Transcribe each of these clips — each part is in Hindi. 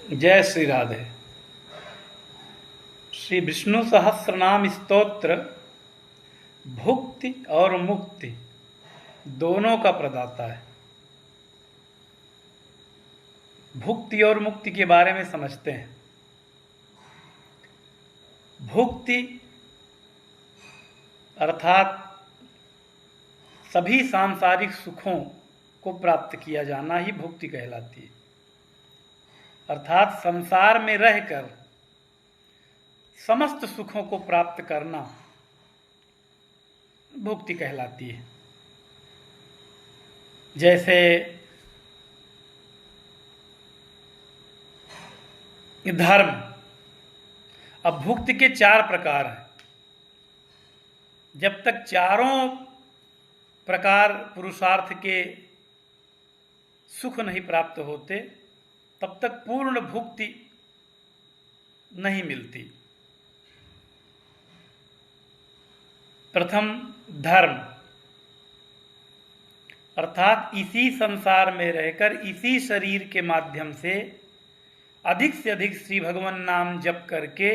जय श्री राधे। श्री विष्णु सहस्रनाम स्तोत्र भुक्ति और मुक्ति दोनों का प्रदाता है। भुक्ति और मुक्ति के बारे में समझते हैं। भुक्ति अर्थात सभी सांसारिक सुखों को प्राप्त किया जाना ही भुक्ति कहलाती है। अर्थात संसार में रहकर समस्त सुखों को प्राप्त करना भुक्ति कहलाती है। जैसे धर्म, अब भुक्ति के 4 प्रकार हैं। जब तक चारों प्रकार पुरुषार्थ के सुख नहीं प्राप्त होते तब तक पूर्ण भुक्ति नहीं मिलती। प्रथम धर्म, अर्थात इसी संसार में रहकर इसी शरीर के माध्यम से अधिक श्री भगवान नाम जप करके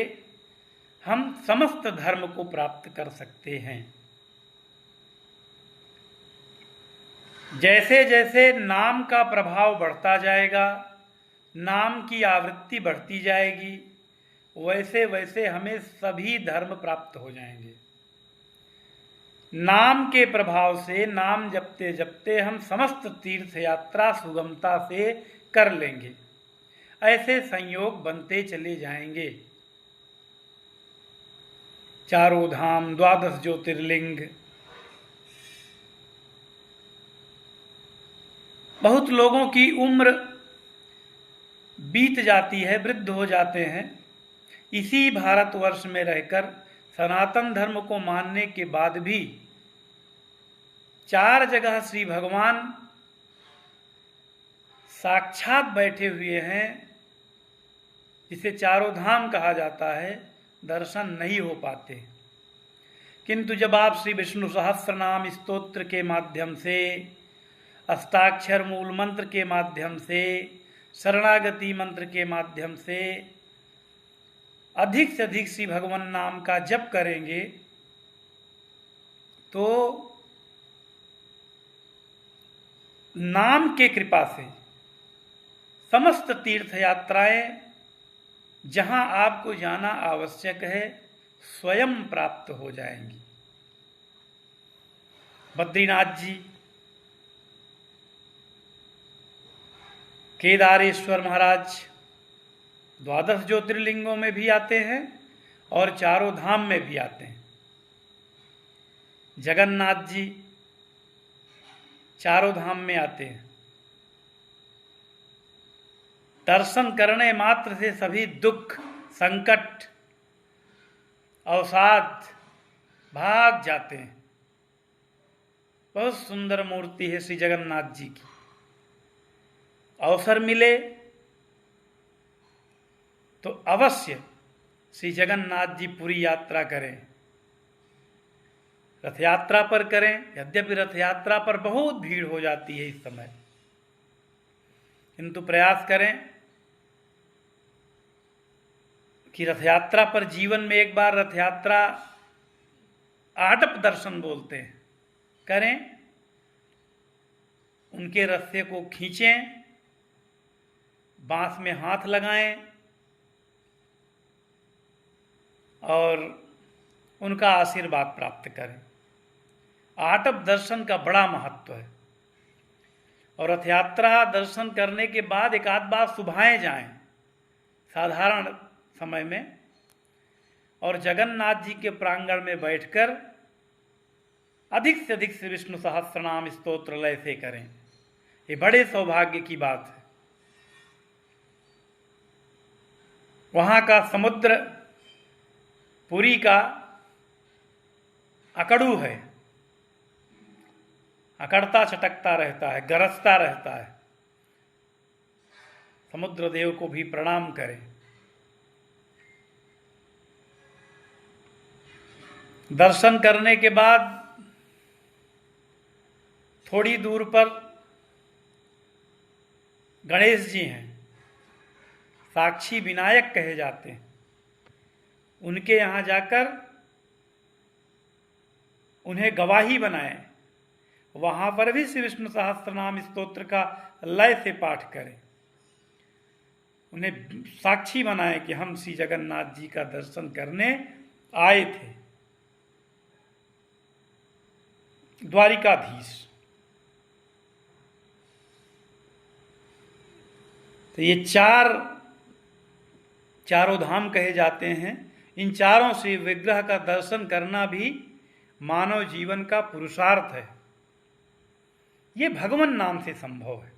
हम समस्त धर्म को प्राप्त कर सकते हैं। जैसे जैसे नाम का प्रभाव बढ़ता जाएगा, नाम की आवृत्ति बढ़ती जाएगी, वैसे वैसे हमें सभी धर्म प्राप्त हो जाएंगे। नाम के प्रभाव से नाम जपते जपते हम समस्त तीर्थ यात्रा सुगमता से कर लेंगे। ऐसे संयोग बनते चले जाएंगे। चारों धाम, 12 ज्योतिर्लिंग, बहुत लोगों की उम्र बीत जाती है, वृद्ध हो जाते हैं। इसी भारतवर्ष में रहकर सनातन धर्म को मानने के बाद भी 4 जगह श्री भगवान साक्षात बैठे हुए हैं, जिसे चारों धाम कहा जाता है, दर्शन नहीं हो पाते। किंतु जब आप श्री विष्णु सहस्रनाम स्तोत्र के माध्यम से, अष्टाक्षर मूल मंत्र के माध्यम से, शरणागति मंत्र के माध्यम से अधिक से अधिक श्री भगवान नाम का जप करेंगे तो नाम के कृपा से समस्त तीर्थ यात्राएं जहां आपको जाना आवश्यक है स्वयं प्राप्त हो जाएंगी। बद्रीनाथ जी, केदारेश्वर महाराज 12 ज्योतिर्लिंगों में भी आते हैं और चारों धाम में भी आते हैं। जगन्नाथ जी चारों धाम में आते हैं। दर्शन करने मात्र से सभी दुख, संकट, अवसाद भाग जाते हैं। बहुत सुंदर मूर्ति है श्री जगन्नाथ जी की। अवसर मिले तो अवश्य श्री जगन्नाथ जी पूरी यात्रा करें। रथ यात्रा पर करें, यद्यपि रथ यात्रा पर बहुत भीड़ हो जाती है इस समय, किंतु प्रयास करें कि रथ यात्रा पर जीवन में एक बार रथ यात्रा आटप दर्शन बोलते हैं, करें। उनके रस्से को खींचें, बांस में हाथ लगाएं और उनका आशीर्वाद प्राप्त करें। आटप दर्शन का बड़ा महत्व है। और रथ यात्रा दर्शन करने के बाद एक आध बार सुबह जाएं साधारण समय में, और जगन्नाथ जी के प्रांगण में बैठकर अधिक से अधिक श्री विष्णु सहस्रनाम स्तोत्र लय से करें। ये बड़े सौभाग्य की बात है। वहाँ का समुद्र पुरी का अकड़ू है, अकड़ता चटकता रहता है, गरजता रहता है। समुद्र देव को भी प्रणाम करें। दर्शन करने के बाद थोड़ी दूर पर गणेश जी हैं। साक्षी विनायक कहे जाते हैं, उनके यहाँ जाकर उन्हें गवाही बनाएं, वहां पर भी श्री विष्णु सहस्त्रनाम स्तोत्र का लय से पाठ करें, उन्हें साक्षी बनाएं कि हम श्री जगन्नाथ जी का दर्शन करने आए थे। द्वारिकाधीश, तो ये चारों धाम कहे जाते हैं। इन चारों से विग्रह का दर्शन करना भी मानव जीवन का पुरुषार्थ है। ये भगवान नाम से संभव है।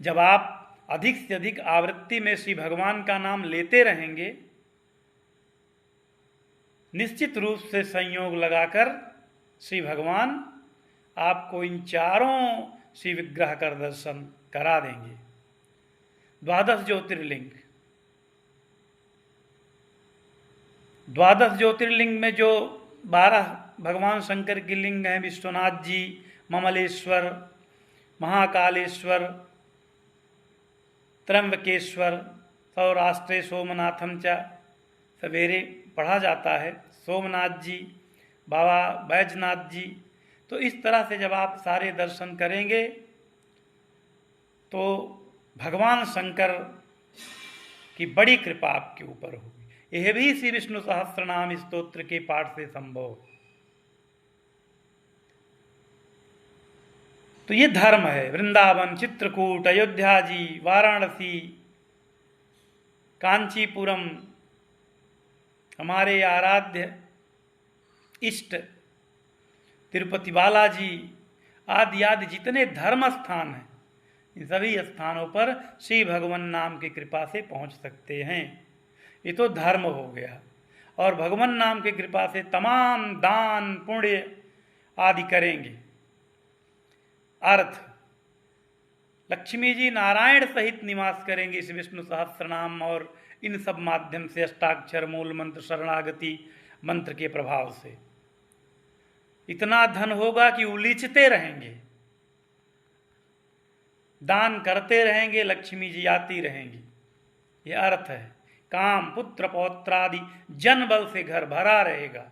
जब आप अधिक से अधिक आवृत्ति में श्री भगवान का नाम लेते रहेंगे, निश्चित रूप से संयोग लगाकर श्री भगवान आपको इन चारों श्री विग्रह का दर्शन करा देंगे। 12 ज्योतिर्लिंग, 12 ज्योतिर्लिंग में जो 12 भगवान शंकर की लिंग हैं, विश्वनाथ जी, ममलेश्वर, महाकालेश्वर, त्र्यंबकेश्वर, सौराष्ट्रे सोमनाथम च, सवेरे पढ़ा जाता है, सोमनाथ जी, बाबा बैजनाथ जी। तो इस तरह से जब आप सारे दर्शन करेंगे तो भगवान शंकर की बड़ी कृपा आपके ऊपर होगी। यह भी श्री विष्णु सहस्त्रनाम स्तोत्र के पाठ से संभव है। तो ये धर्म है। वृंदावन, चित्रकूट, अयोध्या जी, वाराणसी, कांचीपुरम, हमारे आराध्य इष्ट तिरुपति बालाजी आदि आदि जितने धर्म स्थान हैं, इन सभी स्थानों पर श्री भगवान नाम की कृपा से पहुंच सकते हैं। ये तो धर्म हो गया। और भगवान नाम की कृपा से तमाम दान पुण्य आदि करेंगे। अर्थ, लक्ष्मी जी नारायण सहित निवास करेंगे इस विष्णु सहस्त्रनाम और इन सब माध्यम से, अष्टाक्षर, मूल मंत्र, शरणागति मंत्र के प्रभाव से इतना धन होगा कि उलीचते रहेंगे, दान करते रहेंगे, लक्ष्मी जी आती रहेंगी। यह अर्थ है। काम, पुत्र, पौत्रादि जन बल से घर भरा रहेगा।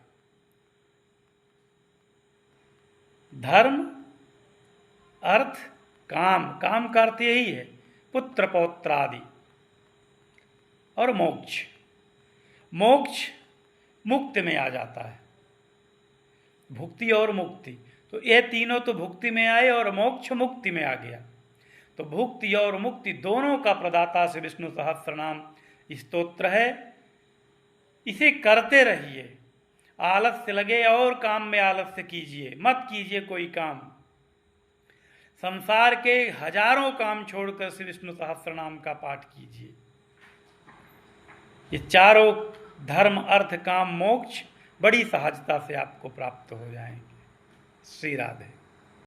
धर्म, अर्थ, काम, काम का अर्थ यही है, पुत्र पौत्रादि, और मोक्ष। मोक्ष मुक्ति में आ जाता है, भुक्ति और मुक्ति। तो ये तीनों तो भुक्ति में आए और मोक्ष मुक्ति में आ गया। तो भुक्ति और मुक्ति दोनों का प्रदाता से विष्णु सहस्त्रनाम स्तोत्र है। इसे करते रहिए, आलस्य लगे और काम में आलस्य कीजिए, मत कीजिए कोई काम। संसार के हजारों काम छोड़कर श्री विष्णु सहस्त्रनाम का पाठ कीजिए। ये चारों धर्म, अर्थ, काम, मोक्ष बड़ी सहजता से आपको प्राप्त हो जाएंगे। श्री राधे।